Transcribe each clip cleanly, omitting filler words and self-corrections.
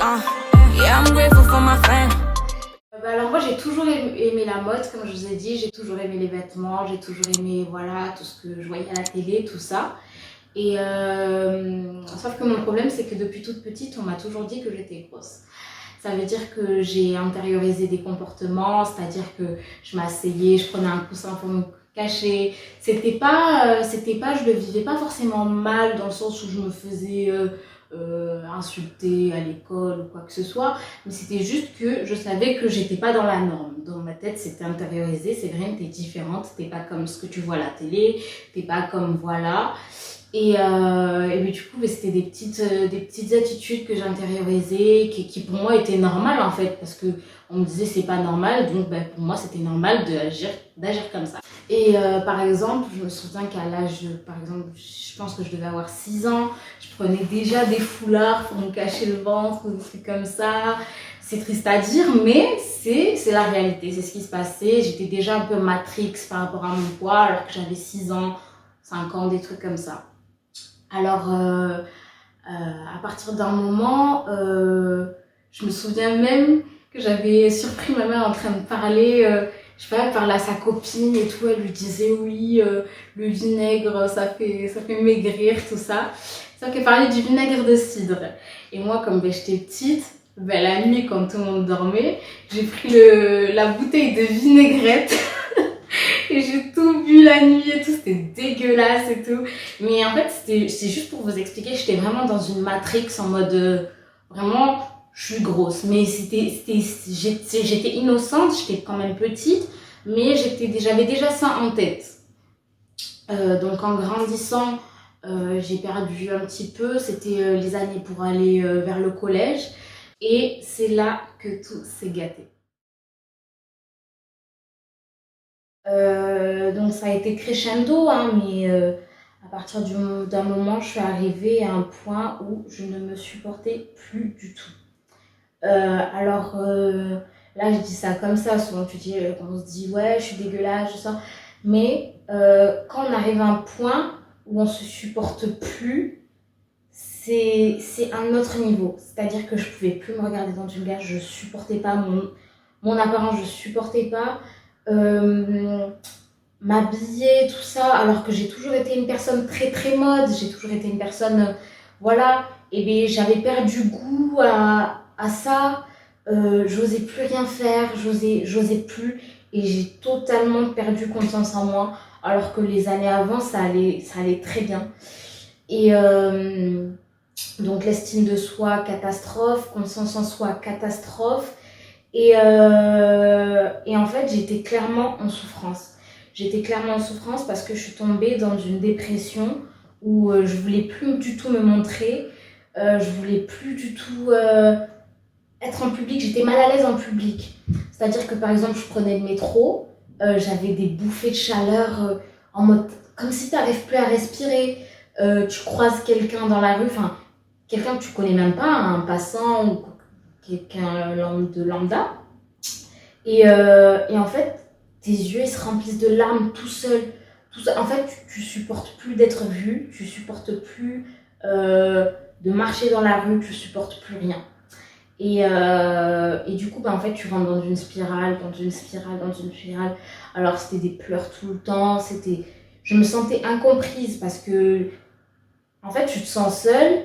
Yeah, I'm grateful for my fam. Alors moi j'ai toujours aimé la mode, comme je vous ai dit, j'ai toujours aimé les vêtements, j'ai toujours aimé voilà tout ce que je voyais à la télé, tout ça. Et sauf que mon problème c'est que depuis toute petite on m'a toujours dit que j'étais grosse. Ça veut dire que j'ai intériorisé des comportements, c'est-à-dire que je m'asseyais, je prenais un coussin pour me cacher. C'était pas, je le vivais pas forcément mal dans le sens où je me faisais insulter à l'école ou quoi que ce soit, mais c'était juste que je savais que j'étais pas dans la norme. Dans ma tête, c'était intériorisé, c'est vrai, t'es différente, t'es pas comme ce que tu vois à la télé, t'es pas comme voilà. Et puis, du coup, c'était des petites attitudes que j'intériorisais, qui pour moi étaient normales en fait, parce que on me disait c'est pas normal, donc pour moi c'était normal d'agir comme ça. Et par exemple, je me souviens qu'à l'âge, par exemple, je pense que je devais avoir 6 ans, je prenais déjà des foulards pour me cacher le ventre ou des trucs comme ça. C'est triste à dire, mais c'est la réalité, c'est ce qui se passait. J'étais déjà un peu matrix par rapport à mon poids, alors que j'avais 6 ans, 5 ans, des trucs comme ça. Alors, à partir d'un moment, je me souviens même que j'avais surpris ma mère en train de parler, je sais pas, elle parlait à sa copine et tout, elle lui disait oui, le vinaigre, ça fait maigrir, tout ça. Sauf qu'elle parlait du vinaigre de cidre. Et moi, comme j'étais petite, la nuit, quand tout le monde dormait, j'ai pris la bouteille de vinaigrette et j'ai tout bu la nuit et tout, c'était dégueulasse et tout. Mais en fait, c'est juste pour vous expliquer, j'étais vraiment dans une matrix en mode vraiment, je suis grosse. Mais j'étais innocente, j'étais quand même petite, mais j'avais déjà ça en tête. Donc en grandissant, j'ai perdu un petit peu, c'était les années pour aller vers le collège. Et c'est là que tout s'est gâté. Donc ça a été crescendo, hein, mais à partir d'un moment, je suis arrivée à un point où je ne me supportais plus du tout. Alors là, je dis ça comme ça, souvent on se dit ouais, je suis dégueulasse, tout ça. Mais quand on arrive à un point où on se supporte plus, c'est un autre niveau. C'est-à-dire que je pouvais plus me regarder dans une glace, je supportais pas mon apparence, je supportais pas. M'habiller, tout ça, alors que j'ai toujours été une personne très très mode, j'ai toujours été une personne, voilà, et bien j'avais perdu goût à ça, j'osais plus rien faire, j'osais plus, et j'ai totalement perdu confiance en moi, alors que les années avant ça allait très bien. Et donc l'estime de soi, catastrophe, confiance en soi, catastrophe, et en fait j'étais clairement en souffrance. J'étais clairement en souffrance parce que je suis tombée dans une dépression où je voulais plus du tout me montrer, je voulais plus du tout être en public, j'étais mal à l'aise en public. C'est-à-dire que par exemple, je prenais le métro, j'avais des bouffées de chaleur en mode comme si tu n'arrives plus à respirer, tu croises quelqu'un dans la rue, enfin quelqu'un que tu connais même pas, un passant ou quelqu'un de lambda, et en fait, tes yeux ils se remplissent de larmes tout seul. En fait, tu supportes plus d'être vu, tu supportes plus de marcher dans la rue, tu supportes plus rien. Et du coup, en fait, tu rentres dans une spirale, dans une spirale, dans une spirale. Alors, c'était des pleurs tout le temps, je me sentais incomprise parce que, en fait, tu te sens seule,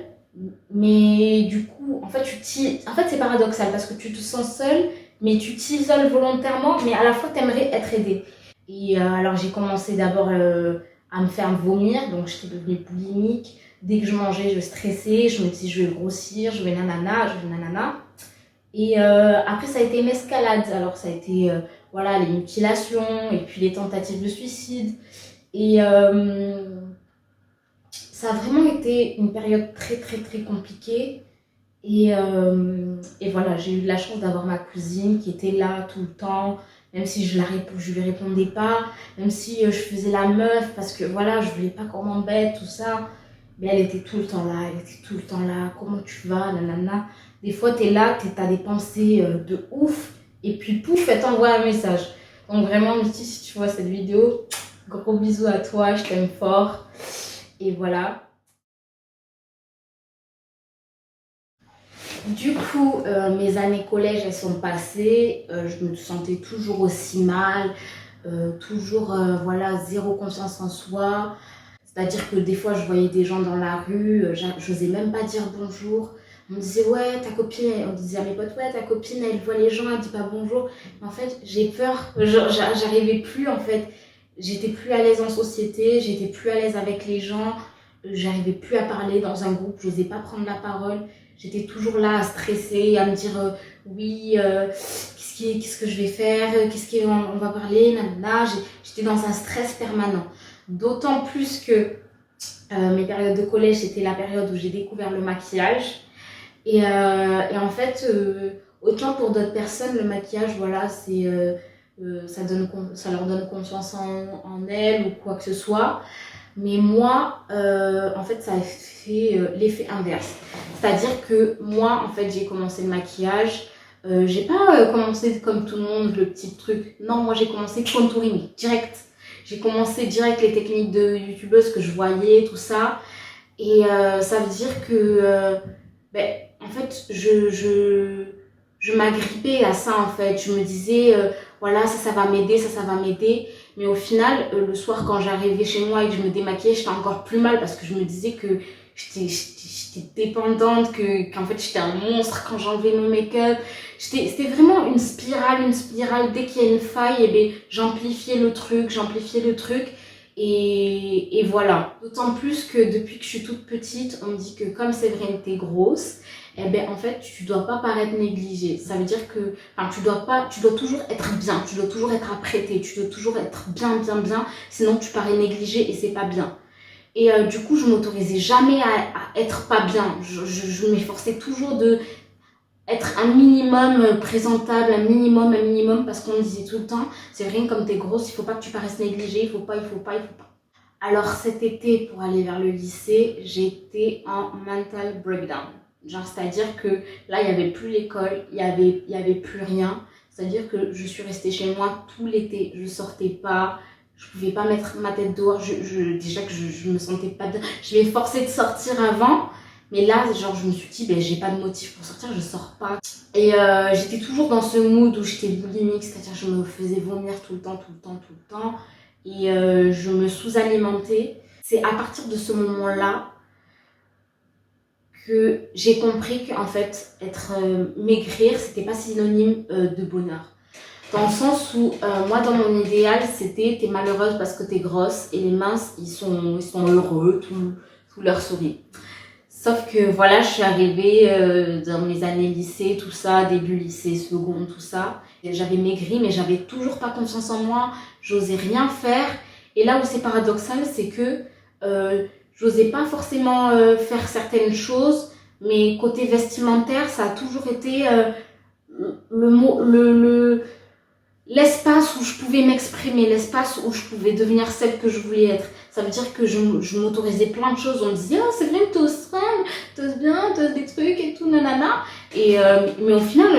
mais du coup, en fait, c'est paradoxal parce que tu te sens seule, mais tu t'isoles volontairement, mais à la fois, tu aimerais être aidée. Et alors, j'ai commencé d'abord à me faire vomir, donc j'étais devenue boulimique. Dès que je mangeais, je stressais, je me disais, je vais grossir, je vais nanana. Et après, ça a été une escalade. Alors, ça a été voilà, les mutilations et puis les tentatives de suicide. Et ça a vraiment été une période très, très, très compliquée. Et voilà, j'ai eu de la chance d'avoir ma cousine qui était là tout le temps, même si je lui répondais pas, même si je faisais la meuf parce que voilà, je voulais pas qu'on m'embête, tout ça. Mais elle était tout le temps là, comment tu vas, nanana. Des fois, t'es là, t'as des pensées de ouf, et puis pouf, elle t'envoie un message. Donc vraiment, Mitty, si tu vois cette vidéo, gros bisous à toi, je t'aime fort. Et voilà. Du coup, mes années collège, elles sont passées. Je me sentais toujours aussi mal, toujours, voilà, zéro confiance en soi. C'est-à-dire que des fois, je voyais des gens dans la rue, j'osais même pas dire bonjour. On me disait, ouais, ta copine, on disait à mes potes, ouais, ta copine, elle voit les gens, elle dit pas bonjour. Mais en fait, j'ai peur, j'arrivais plus, en fait. J'étais plus à l'aise en société, j'étais plus à l'aise avec les gens, j'arrivais plus à parler dans un groupe, j'osais pas prendre la parole. J'étais toujours là à stresser, à me dire, oui, qu'est-ce que je vais faire, qu'est-ce qu'on va parler, nanana. J'étais dans un stress permanent. D'autant plus que mes périodes de collège, c'était la période où j'ai découvert le maquillage. Et en fait, autant pour d'autres personnes, le maquillage, voilà, ça leur donne confiance en elles ou quoi que ce soit. Mais moi, en fait, ça a fait l'effet inverse. C'est-à-dire que moi, en fait, j'ai commencé le maquillage. J'ai pas commencé comme tout le monde, le petit truc. Non, moi, j'ai commencé contouring, direct. J'ai commencé direct les techniques de youtubeuses que je voyais, tout ça. Et ça veut dire que, en fait, je m'agrippais à ça, en fait. Je me disais, voilà, ça va m'aider, ça va m'aider. Mais au final, le soir, quand j'arrivais chez moi et que je me démaquillais, j'étais encore plus mal parce que je me disais que j'étais dépendante, qu'en fait, j'étais un monstre quand j'enlevais mon make-up. C'était vraiment une spirale. Dès qu'il y a une faille, j'amplifiais le truc. Et voilà. D'autant plus que depuis que je suis toute petite, on me dit que comme Séverine, t'es grosse, en fait, tu dois pas paraître négligée. Ça veut dire que, tu dois toujours être bien, tu dois toujours être apprêtée, tu dois toujours être bien, sinon tu parais négligée et c'est pas bien. Et du coup, je m'autorisais jamais à être pas bien. Je m'efforçais toujours de être un minimum présentable, un minimum, parce qu'on me disait tout le temps, c'est rien comme t'es grosse, il faut pas que tu paraisses négligée, il faut pas. Alors cet été, pour aller vers le lycée, j'étais en mental breakdown. Genre, c'est-à-dire que là, il n'y avait plus l'école, il y avait plus rien. C'est-à-dire que je suis restée chez moi tout l'été, je sortais pas, je pouvais pas mettre ma tête dehors, déjà que je me sentais pas bien. Je m'efforçais de sortir avant, mais là, genre, je me suis dit, j'ai pas de motif pour sortir, je sors pas. Et j'étais toujours dans ce mood où j'étais boulimique, c'est-à-dire que je me faisais vomir tout le temps. Et je me sous-alimentais. C'est à partir de ce moment-là que j'ai compris qu'en fait, maigrir, c'était pas synonyme de bonheur. Dans le sens où, moi, dans mon idéal, c'était t'es malheureuse parce que t'es grosse et les minces, ils sont heureux, tout leur sourit. Sauf que voilà, je suis arrivée dans mes années lycée, tout ça, début lycée, second, tout ça. Et j'avais maigri, mais j'avais toujours pas confiance en moi, j'osais rien faire. Et là où c'est paradoxal, c'est que j'osais pas forcément faire certaines choses, mais côté vestimentaire, ça a toujours été l'espace où je pouvais m'exprimer, l'espace où je pouvais devenir celle que je voulais être. Ça veut dire que je m'autorisais plein de choses. On me disait, oh, c'est vrai que t'oses bien, t'oses des trucs et tout, nanana. Et, mais au final,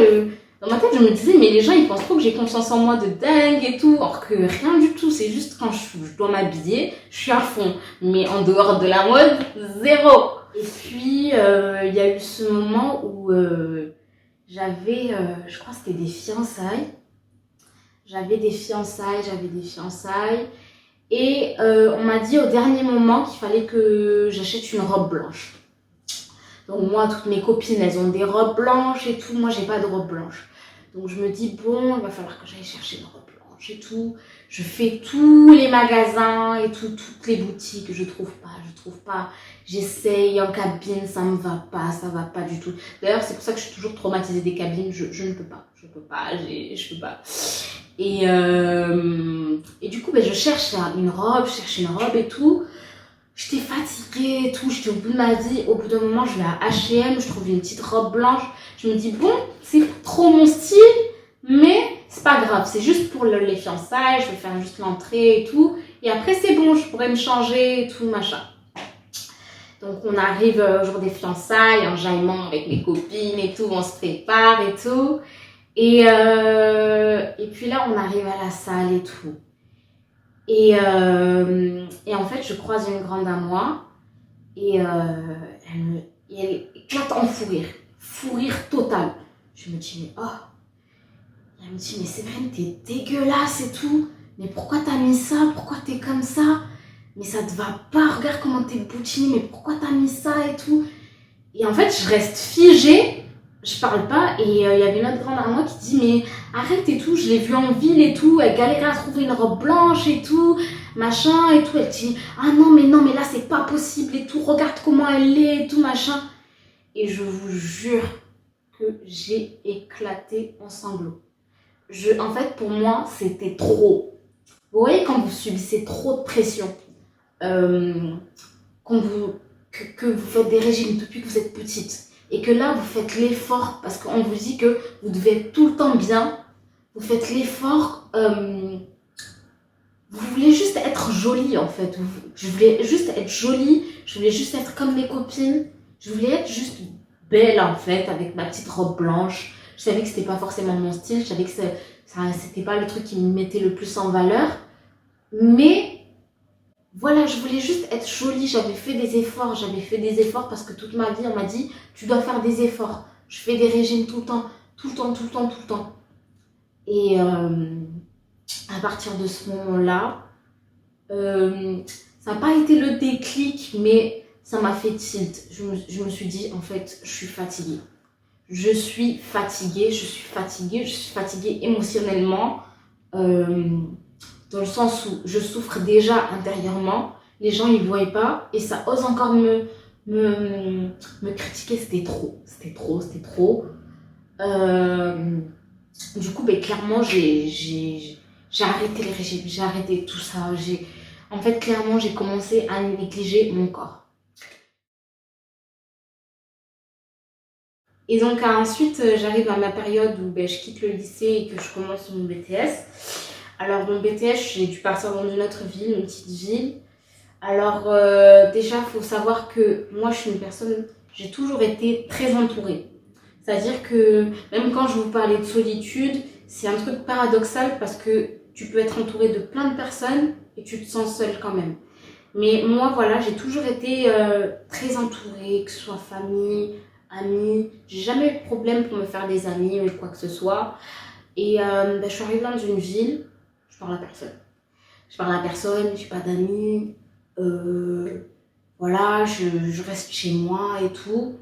dans ma tête, je me disais, mais les gens, ils pensent trop que j'ai confiance en moi de dingue et tout. Or que rien du tout. C'est juste quand je dois m'habiller, je suis à fond. Mais en dehors de la mode, zéro. Et puis, il y a eu ce moment où j'avais, je crois que c'était des fiançailles. J'avais des fiançailles. Et on m'a dit au dernier moment qu'il fallait que j'achète une robe blanche. Donc moi, toutes mes copines, elles ont des robes blanches et tout. Moi, j'ai pas de robe blanche. Donc je me dis, bon, il va falloir que j'aille chercher une robe blanche et tout. Je fais tous les magasins et tout, toutes les boutiques. Je trouve pas. J'essaye en cabine, ça me va pas du tout. D'ailleurs, c'est pour ça que je suis toujours traumatisée des cabines. Je ne peux pas. Je peux pas. Et du coup, je cherche une robe et tout. J'étais fatiguée et tout, j'étais au bout de ma vie. Au bout d'un moment, je vais à H&M, je trouve une petite robe blanche. Je me dis, bon, c'est pas trop mon style, mais c'est pas grave. C'est juste pour les fiançailles, je vais faire juste l'entrée et tout. Et après, c'est bon, je pourrais me changer et tout, machin. Donc, on arrive au jour des fiançailles, enjaillement avec mes copines et tout, on se prépare et tout. Et puis là, on arrive à la salle et tout. Et en fait, je croise une grande à moi et elle éclate en fou rire. fou rire total. Je me dis, mais oh. Elle me dit, mais Séverine, t'es dégueulasse et tout. Mais pourquoi t'as mis ça? Pourquoi t'es comme ça? Mais ça te va pas, regarde comment t'es boutinée, mais pourquoi t'as mis ça et tout? Et en fait, je reste figée, je parle pas, et il y avait une autre grande à moi qui dit, mais arrête et tout, je l'ai vue en ville et tout, elle galérait à trouver une robe blanche et tout, machin et tout. Elle dit, ah non, mais là, c'est pas possible et tout, regarde comment elle est et tout, machin. Et je vous jure que j'ai éclaté en sanglots. En fait, pour moi, c'était trop. Vous voyez, quand vous subissez trop de pression, que vous faites des régimes depuis que vous êtes petite, et que là, vous faites l'effort, parce qu'on vous dit que vous devez être tout le temps bien, vous faites l'effort, vous voulez juste être jolie, en fait. Je voulais juste être jolie, je voulais juste être comme mes copines, je voulais être juste belle, en fait, avec ma petite robe blanche. Je savais que c'était pas forcément mon style, je savais que c'était pas le truc qui me mettait le plus en valeur. Mais voilà, je voulais juste être jolie, j'avais fait des efforts parce que toute ma vie, on m'a dit, tu dois faire des efforts. Je fais des régimes tout le temps. Et à partir de ce moment-là, ça n'a pas été le déclic, mais ça m'a fait tilt. Je me suis dit, en fait, je suis fatiguée. Je suis fatiguée émotionnellement, dans le sens où je souffre déjà intérieurement. Les gens ils voient pas et ça ose encore me critiquer. C'était trop. Du coup, clairement, j'ai arrêté les régimes, j'ai arrêté tout ça. En fait, clairement, j'ai commencé à négliger mon corps. Et donc ensuite, j'arrive à ma période où je quitte le lycée et que je commence mon BTS. Alors mon BTS, j'ai dû partir dans une autre ville, une petite ville. Alors déjà, il faut savoir que moi, je suis une personne, j'ai toujours été très entourée. C'est-à-dire que même quand je vous parlais de solitude, c'est un truc paradoxal parce que tu peux être entourée de plein de personnes et tu te sens seule quand même. Mais moi, voilà, j'ai toujours été très entourée, que ce soit famille, amis. J'ai jamais eu de problème pour me faire des amis ou quoi que ce soit. Et je suis arrivée dans une ville, je parle à personne, j'ai pas d'amis. Voilà, je reste chez moi et tout.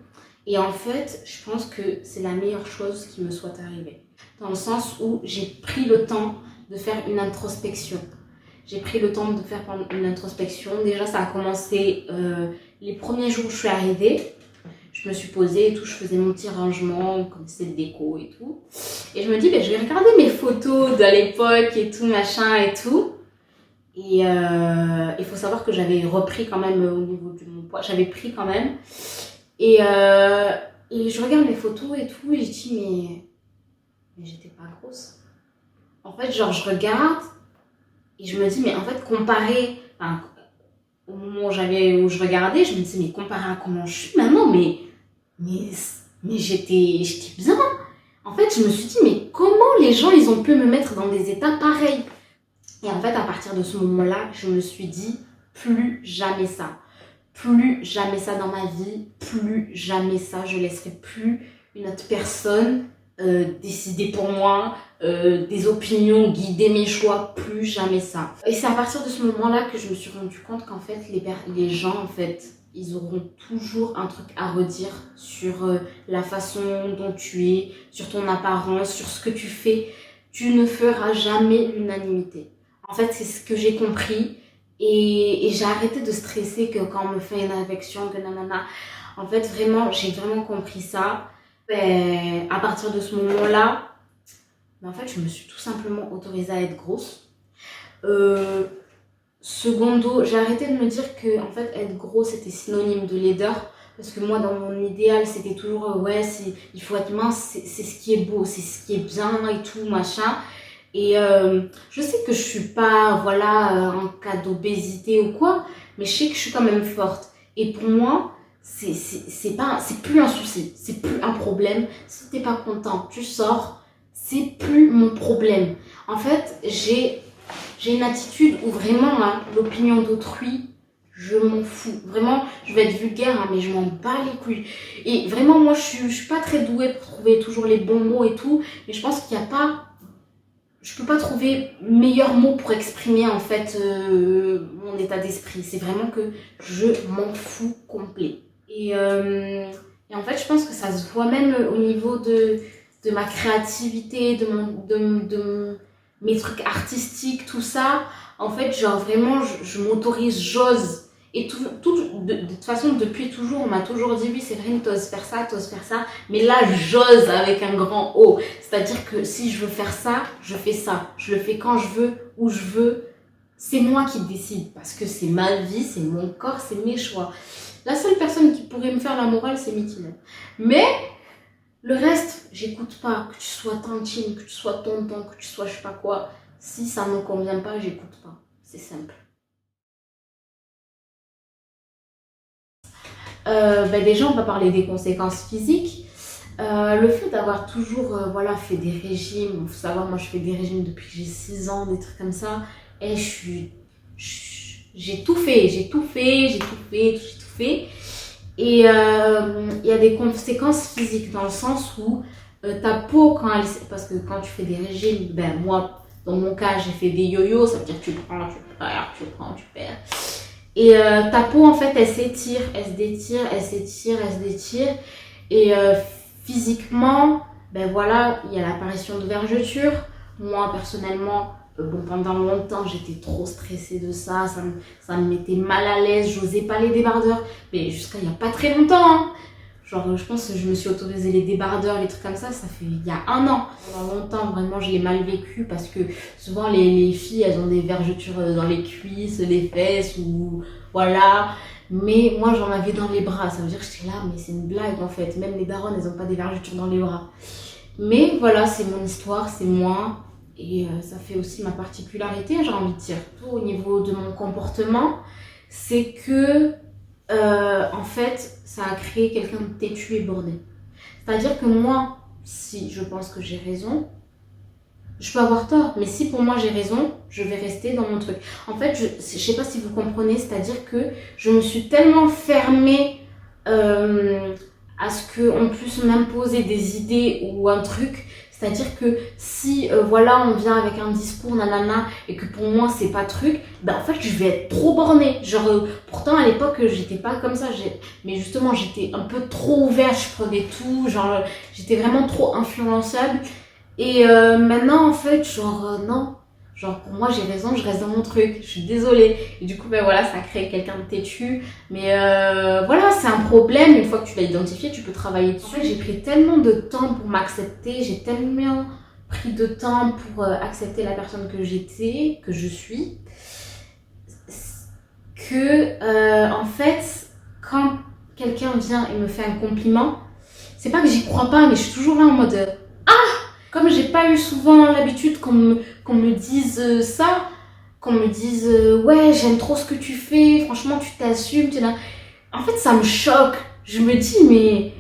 Et en fait, je pense que c'est la meilleure chose qui me soit arrivée. Dans le sens où j'ai pris le temps de faire une introspection. Déjà, ça a commencé les premiers jours où je suis arrivée. Je me suis posée et tout, je faisais mon petit rangement, comme c'est le déco et tout. Et je me dis, je vais regarder mes photos de l'époque et tout, machin et tout. Et il faut savoir que j'avais repris quand même au niveau de mon poids. J'avais pris quand même. Et je regarde mes photos et tout, et je dis, mais j'étais pas grosse. En fait, genre, je regarde et je me dis, mais en fait, comparé, au moment où je regardais, je me disais, mais comparé à comment je suis maintenant, mais j'étais bien. En fait, je me suis dit, mais comment les gens, ils ont pu me mettre dans des états pareils? Et en fait, à partir de ce moment-là, je me suis dit, plus jamais ça. Plus jamais ça dans ma vie, plus jamais ça. Je laisserai plus une autre personne décider pour moi, des opinions, guider mes choix, plus jamais ça. Et c'est à partir de ce moment-là que je me suis rendu compte qu'en fait, les gens, en fait, ils auront toujours un truc à redire sur la façon dont tu es, sur ton apparence, sur ce que tu fais. Tu ne feras jamais l'unanimité. En fait, c'est ce que j'ai compris. Et j'ai arrêté de stresser que quand on me fait une affection, que nanana. En fait, vraiment, j'ai vraiment compris ça. Et à partir de ce moment-là, en fait, je me suis tout simplement autorisée à être grosse. Secondo, j'ai arrêté de me dire que en fait, être gros, c'était synonyme de laideur. Parce que moi, dans mon idéal, c'était toujours, il faut être mince, c'est ce qui est beau, c'est ce qui est bien et tout, machin. Et je sais que je suis pas, en cas d'obésité ou quoi, mais je sais que je suis quand même forte. Et pour moi, c'est plus un souci, c'est plus un problème. Si t'es pas content, tu sors, c'est plus mon problème. En fait, j'ai une attitude où vraiment, l'opinion d'autrui, je m'en fous. Vraiment, je vais être vulgaire, hein, mais je m'en bats les couilles. Et vraiment, moi, je suis pas très douée pour trouver toujours les bons mots et tout. Mais je pense qu'il n'y a pas... Je peux pas trouver meilleur mot pour exprimer, en fait, mon état d'esprit. C'est vraiment que je m'en fous complet. Et en fait, je pense que ça se voit même au niveau de ma créativité, de mes trucs artistiques, tout ça. En fait, genre vraiment, je m'autorise, j'ose. Et de toute façon, depuis toujours, on m'a toujours dit, oui, c'est vrai, t'oses faire ça, t'oses faire ça. Mais là, j'ose avec un grand O. C'est-à-dire que si je veux faire ça, je fais ça. Je le fais quand je veux, où je veux. C'est moi qui décide. Parce que c'est ma vie, c'est mon corps, c'est mes choix. La seule personne qui pourrait me faire la morale, c'est Mitina. Mais le reste, j'écoute pas. Que tu sois tantine, que tu sois tonton, que tu sois je sais pas quoi. Si ça me convient pas, j'écoute pas. C'est simple. Déjà, on va parler des conséquences physiques. Le fait d'avoir toujours voilà, fait des régimes, il faut savoir, moi je fais des régimes depuis que j'ai 6 ans, des trucs comme ça. Et j'ai tout fait, j'ai tout fait. Et il y a des conséquences physiques dans le sens où ta peau, parce que quand tu fais des régimes, ben moi, dans mon cas, j'ai fait des yo-yo, ça veut dire que tu prends, tu perds, tu prends, tu perds. Et ta peau, en fait, elle s'étire, elle se détire, elle s'étire, elle se détire. Et physiquement, ben voilà, il y a l'apparition de vergetures. Moi, personnellement, pendant longtemps, j'étais trop stressée de ça. Ça me mettait mal à l'aise. J'osais pas les débardeurs. Mais jusqu'à il y a pas très longtemps, hein. Genre, je pense que je me suis autorisé les débardeurs, les trucs comme ça fait il y a 1 an. Pendant longtemps, vraiment, je l'ai mal vécu parce que souvent, les filles, elles ont des vergetures dans les cuisses, les fesses ou voilà. Mais moi, j'en avais dans les bras. Ça veut dire que j'étais là, mais c'est une blague en fait. Même les daronnes, elles ont pas des vergetures dans les bras. Mais voilà, c'est mon histoire, c'est moi. Et ça fait aussi ma particularité, j'ai envie de dire. Tout au niveau de mon comportement, c'est que en fait, ça a créé quelqu'un de têtu et borné. C'est-à-dire que moi, si je pense que j'ai raison, je peux avoir tort, mais si pour moi j'ai raison, je vais rester dans mon truc. En fait, je sais pas si vous comprenez, c'est-à-dire que je me suis tellement fermée à ce qu'on puisse m'imposer des idées ou un truc. C'est-à-dire que si voilà, on vient avec un discours nanana et que pour moi c'est pas truc, ben en fait je vais être trop bornée. Genre pourtant à l'époque j'étais pas comme ça, mais justement j'étais un peu trop ouverte, je prenais tout, genre j'étais vraiment trop influençable. Et maintenant en fait genre non, genre pour moi j'ai raison, je reste dans mon truc, je suis désolée. Et du coup ben voilà, ça crée quelqu'un de têtu. Mais voilà, c'est un problème, une fois que tu l'as identifié, tu peux travailler dessus. J'ai pris tellement de temps pour m'accepter, j'ai tellement pris de temps pour accepter la personne que j'étais, que je suis, que en fait, quand quelqu'un vient et me fait un compliment, c'est pas que j'y crois pas, mais je suis toujours là en mode comme j'ai pas eu souvent l'habitude qu'on me dise ça, qu'on me dise ouais, j'aime trop ce que tu fais, franchement, tu t'assumes, tu là. En fait, ça me choque. Je me dis, mais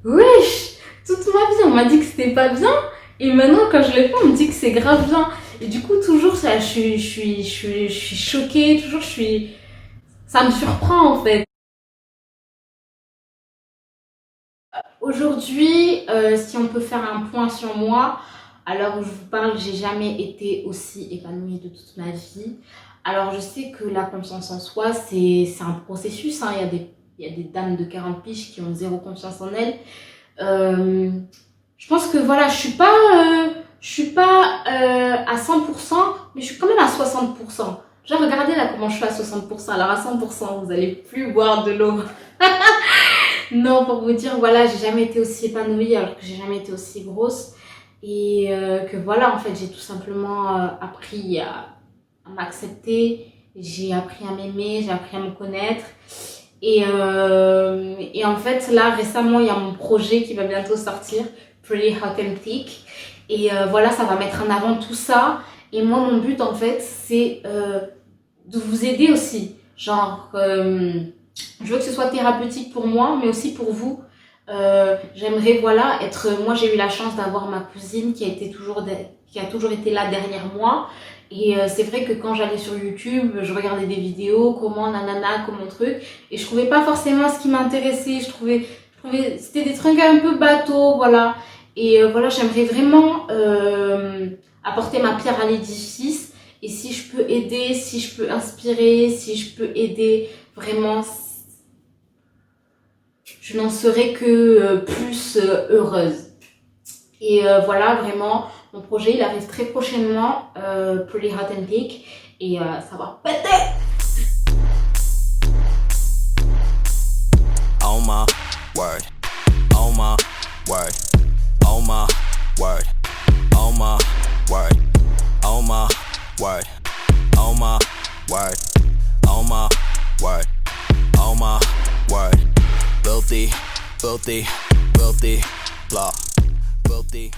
wesh, toute ma vie, on m'a dit que c'était pas bien, et maintenant, quand je le fais, on me dit que c'est grave bien. Et du coup, toujours, ça, je suis choquée, toujours, ça me surprend en fait. Aujourd'hui, si on peut faire un point sur moi, alors je vous parle, j'ai jamais été aussi épanouie de toute ma vie. Alors je sais que la confiance en soi, c'est un processus, hein. Il y a des dames de 40 piges qui ont zéro confiance en elles. Je pense que voilà, je suis pas à 100%, mais je suis quand même à 60%. Genre regardez là comment je suis à 60%. Alors à 100%, vous allez plus boire de l'eau. Non, pour vous dire, voilà, j'ai jamais été aussi épanouie alors que j'ai jamais été aussi grosse. Et que voilà, en fait, j'ai tout simplement appris à m'accepter, j'ai appris à m'aimer, j'ai appris à me connaître. Et en fait, là, récemment, il y a mon projet qui va bientôt sortir, Pretty Authentic. Et voilà, ça va mettre en avant tout ça. Et moi, mon but, en fait, c'est de vous aider aussi. Genre, je veux que ce soit thérapeutique pour moi, mais aussi pour vous. J'aimerais, voilà, moi, j'ai eu la chance d'avoir ma cousine qui a toujours été là derrière moi. Et c'est vrai que quand j'allais sur YouTube, je regardais des vidéos, comment nanana, comment truc, et je trouvais pas forcément ce qui m'intéressait, je trouvais c'était des trucs un peu bateaux, voilà. Et voilà, j'aimerais vraiment apporter ma pierre à l'édifice, et si je peux aider, si je peux inspirer, si je peux aider, vraiment, je n'en serais que plus heureuse. Et voilà, vraiment, mon projet, il arrive très prochainement, Pretty Hot and Peak, et ça va péter! Oh my word, oh my word, oh my word, oh my word, oh my word, oh my word, oh my word, oh my word, filthy, filthy, filthy, blah, filthy.